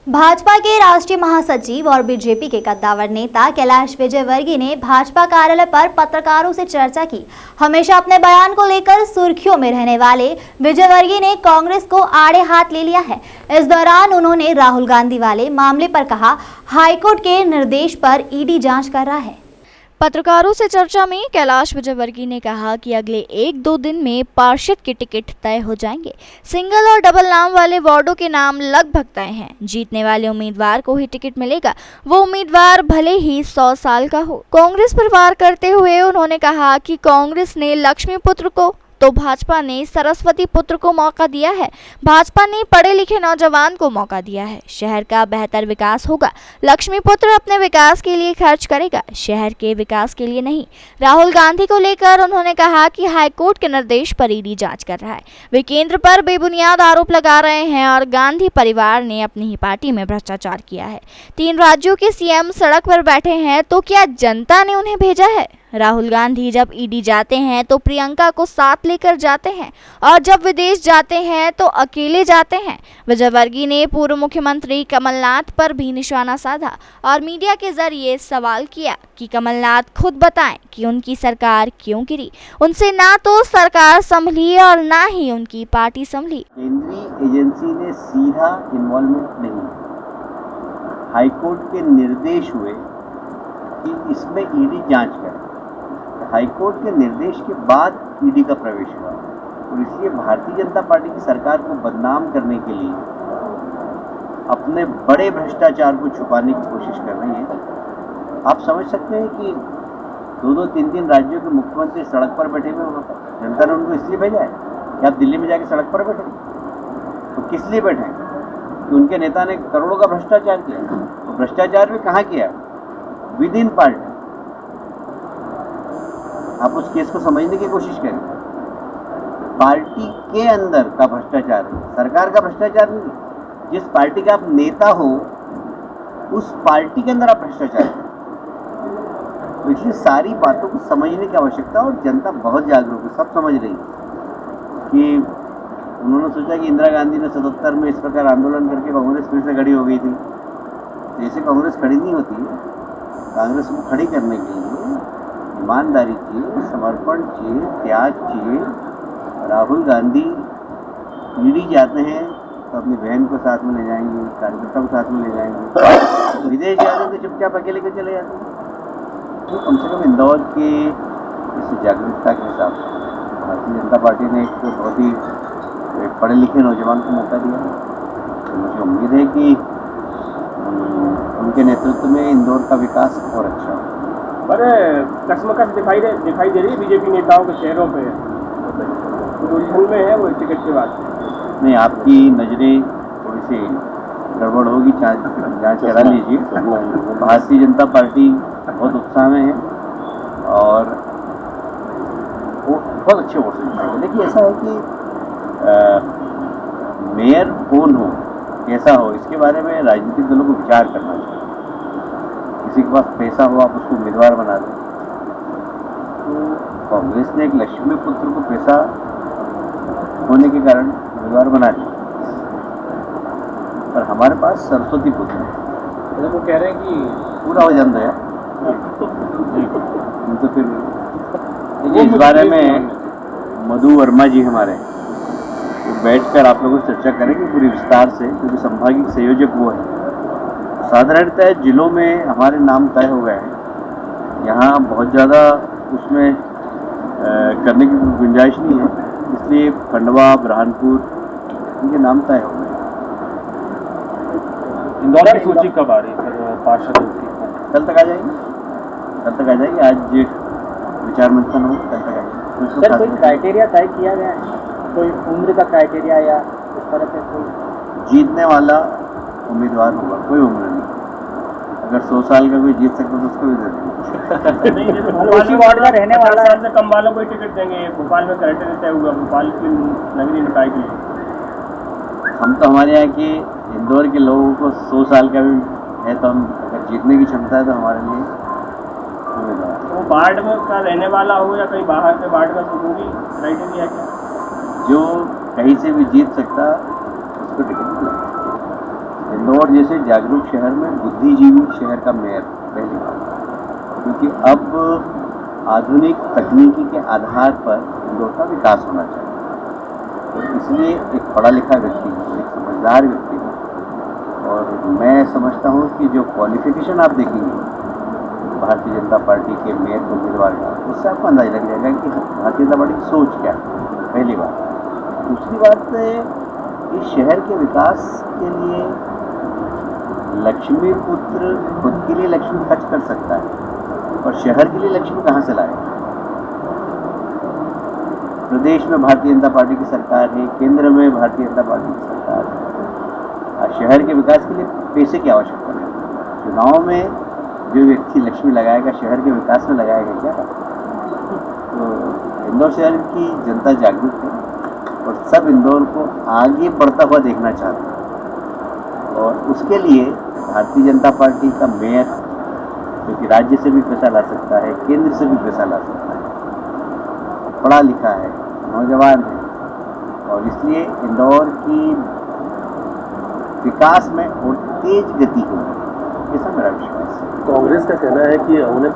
भाजपा के राष्ट्रीय महासचिव और बीजेपी के कद्दावर नेता कैलाश विजयवर्गीय ने भाजपा कार्यालय पर पत्रकारों से चर्चा की। हमेशा अपने बयान को लेकर सुर्खियों में रहने वाले विजयवर्गीय ने कांग्रेस को आड़े हाथ ले लिया है। इस दौरान उन्होंने राहुल गांधी वाले मामले पर कहा, हाईकोर्ट के निर्देश पर ईडी जांच कर रहा है। पत्रकारों से चर्चा में कैलाश विजयवर्गीय ने कहा कि अगले 1-2 दिन में पार्षद के टिकट तय हो जाएंगे। सिंगल और डबल नाम वाले वार्डों के नाम लगभग तय हैं। जीतने वाले उम्मीदवार को ही टिकट मिलेगा, वो उम्मीदवार भले ही 100 साल का हो। कांग्रेस पर वार करते हुए उन्होंने कहा कि कांग्रेस ने लक्ष्मी पुत्र को तो भाजपा ने सरस्वती पुत्र को मौका दिया है। भाजपा ने पढ़े लिखे नौजवान को मौका दिया है। शहर का बेहतर विकास होगा। लक्ष्मी पुत्र अपने विकास के लिए खर्च करेगा, शहर के विकास के लिए नहीं। राहुल गांधी को लेकर उन्होंने कहा कि हाईकोर्ट के निर्देश पर ईडी जांच कर रहा है। वे केंद्र पर बेबुनियाद आरोप लगा रहे हैं और गांधी परिवार ने अपनी ही पार्टी में भ्रष्टाचार किया है। 3 राज्यों के सीएम सड़क पर बैठे हैं तो क्या जनता ने उन्हें भेजा है? राहुल गांधी जब ईडी जाते हैं तो प्रियंका को साथ लेकर जाते हैं और जब विदेश जाते हैं तो अकेले जाते हैं। विजयवर्गीय ने पूर्व मुख्यमंत्री कमलनाथ पर भी निशाना साधा और मीडिया के जरिए सवाल किया कि कमलनाथ खुद बताएं कि उनकी सरकार क्यों गिरी। उनसे ना तो सरकार संभली और ना ही उनकी पार्टी संभली। केंद्रीय एजेंसी ने सीधा इन्वॉल्वमेंट नहीं, हाईकोर्ट के निर्देश हुए कि इसमें ईडी जांच करे। हाईकोर्ट के निर्देश के बाद ईडी का प्रवेश हुआ और इसलिए भारतीय जनता पार्टी की सरकार को बदनाम करने के लिए अपने बड़े भ्रष्टाचार को छुपाने की कोशिश कर रही है। आप समझ सकते हैं कि 2-2, 3-3 राज्यों के मुख्यमंत्री सड़क पर बैठे हुए वहाँ पर जनता ने उनको इसलिए भेजा है कि आप दिल्ली में जाके सड़क पर बैठे, तो किस लिए बैठे कि उनके नेता ने करोड़ों का भ्रष्टाचार किया। तो भ्रष्टाचार भी कहाँ किया? With in party. आप उस केस को समझने की कोशिश करें। पार्टी के अंदर का भ्रष्टाचार है, सरकार का भ्रष्टाचार नहीं। जिस पार्टी का आप नेता हो उस पार्टी के अंदर आप भ्रष्टाचार करें। तो इसलिए सारी बातों को समझने की आवश्यकता, और जनता बहुत जागरूक है, सब समझ रही है कि उन्होंने सोचा कि इंदिरा गांधी ने 77 में इस प्रकार आंदोलन करके कांग्रेस फिर से खड़ी हो गई थी। जैसे कांग्रेस खड़ी नहीं होती है, कांग्रेस को खड़ी करने के लिए ईमानदारी चाहिए, समर्पण चाहिए, त्याग चाहिए। राहुल गांधी ईडी जाते हैं तो अपनी बहन को साथ में ले जाएंगे, कार्यकर्ता को साथ में ले जाएंगे। विदेश जाते हैं तो चुपचाप अकेले के चले जाते हैं। तो कम से कम इंदौर के इस जागरूकता के हिसाब से भारतीय जनता पार्टी ने एक बहुत ही पढ़े लिखे नौजवान को मौका दिया। तो मुझे उम्मीद है कि उनके नेतृत्व में इंदौर का विकास और अच्छा हो। पर कश्मकश दिखाई दे रही है बीजेपी नेताओं के चेहरों पे, उलझन में है वो टिकट के बाद। नहीं, आपकी नज़रें थोड़ी सी गड़बड़ होगी, जांच करा लीजिए। भारतीय जनता पार्टी बहुत उत्साह में है और वो बहुत अच्छे वोट से जीतेगी। देखिए, ऐसा है कि मेयर कौन हो, कैसा हो, इसके बारे में राजनीतिक दलों को विचार करना चाहिए। किसी के पास पैसा हो, आप उसको उम्मीदवार बना दें। तो कांग्रेस ने एक लक्ष्मी पुत्र को पैसा होने के कारण उम्मीदवार बना दिया, पर हमारे पास सरस्वती पुत्र है। वो कह रहे हैं कि पूरा हो जाता है। तो फिर इस बारे में मधु वर्मा जी हमारे बैठकर आप लोगों से चर्चा करेंगे पूरी विस्तार से, क्योंकि संभागीय संयोजक वो है। साधारणतः जिलों में हमारे नाम तय हो गए हैं, यहाँ बहुत ज़्यादा उसमें करने की गुंजाइश नहीं है, इसलिए खंडवा, बुरहानपुर इनके नाम तय हो गए। इंदौर की सूची कब आ रही है पार्षदों की? कल तक आ जाएगी। आज विचार मंथन हो, कल तक आ जाएगी। सर, कोई क्राइटेरिया तय किया गया है? कोई उम्र का क्राइटेरिया या इस तरह से कोई? जीतने वाला उम्मीदवार होगा, कोई उम्र नहीं। अगर 100 साल का कोई जीत सकता तो उसको भी दे देंगे। उसी वार्ड का रहने वाला है, कम वालों को ही टिकट देंगे। भोपाल में क्राइटेरिया तय हुआ, भोपाल की नगरीय निकाय के लिए। हम तो हमारे यहाँ के इंदौर के लोगों को 100 साल का भी है, तो हम अगर जीतने की क्षमता है तो हमारे लिए उम्मीदवार। वो वार्ड में का रहने वाला हो या कहीं बाहर के वार्ड का, तो वो भी क्राइटेरिया क्या? जो कहीं से भी जीत सकता उसको टिकट मिला। इंदौर जैसे जागरूक शहर में बुद्धिजीवी शहर का मेयर पहली बात, क्योंकि अब आधुनिक तकनीकी के आधार पर इंदौर का विकास होना चाहिए। तो इसलिए एक पढ़ा लिखा व्यक्ति हो, एक समझदार व्यक्ति हो, और मैं समझता हूँ कि जो क्वालिफिकेशन आप देखेंगे भारतीय जनता पार्टी के मेयर के उम्मीदवार का, उससे आपको अंदाजा लग जाएगा कि भारतीय जनता पार्टी की सोच क्या है, पहली बात। दूसरी बात, इस शहर के विकास के लिए लक्ष्मी पुत्र खुद के लिए लक्ष्मी खर्च कर सकता है, और शहर के लिए लक्ष्मी कहाँ से लाएगा? प्रदेश में भारतीय जनता पार्टी की सरकार है, केंद्र में भारतीय जनता पार्टी की सरकार है। शहर के विकास के लिए पैसे की आवश्यकता है। चुनाव में जो व्यक्ति लक्ष्मी लगाएगा, शहर के विकास में लगाएगा क्या? तो इंदौर शहर की जनता जागरूक है और सब इंदौर को आगे बढ़ता हुआ देखना चाहते हैं, और उसके लिए भारतीय जनता पार्टी का मेयर, जो कि राज्य से भी पैसा ला सकता है, केंद्र से भी पैसा ला सकता है, पढ़ा लिखा है, नौजवान है, और इसलिए इंदौर की विकास में और तेज गति होगी, ऐसा मेरा विश्वास है। कांग्रेस का कहना है कि उन्हें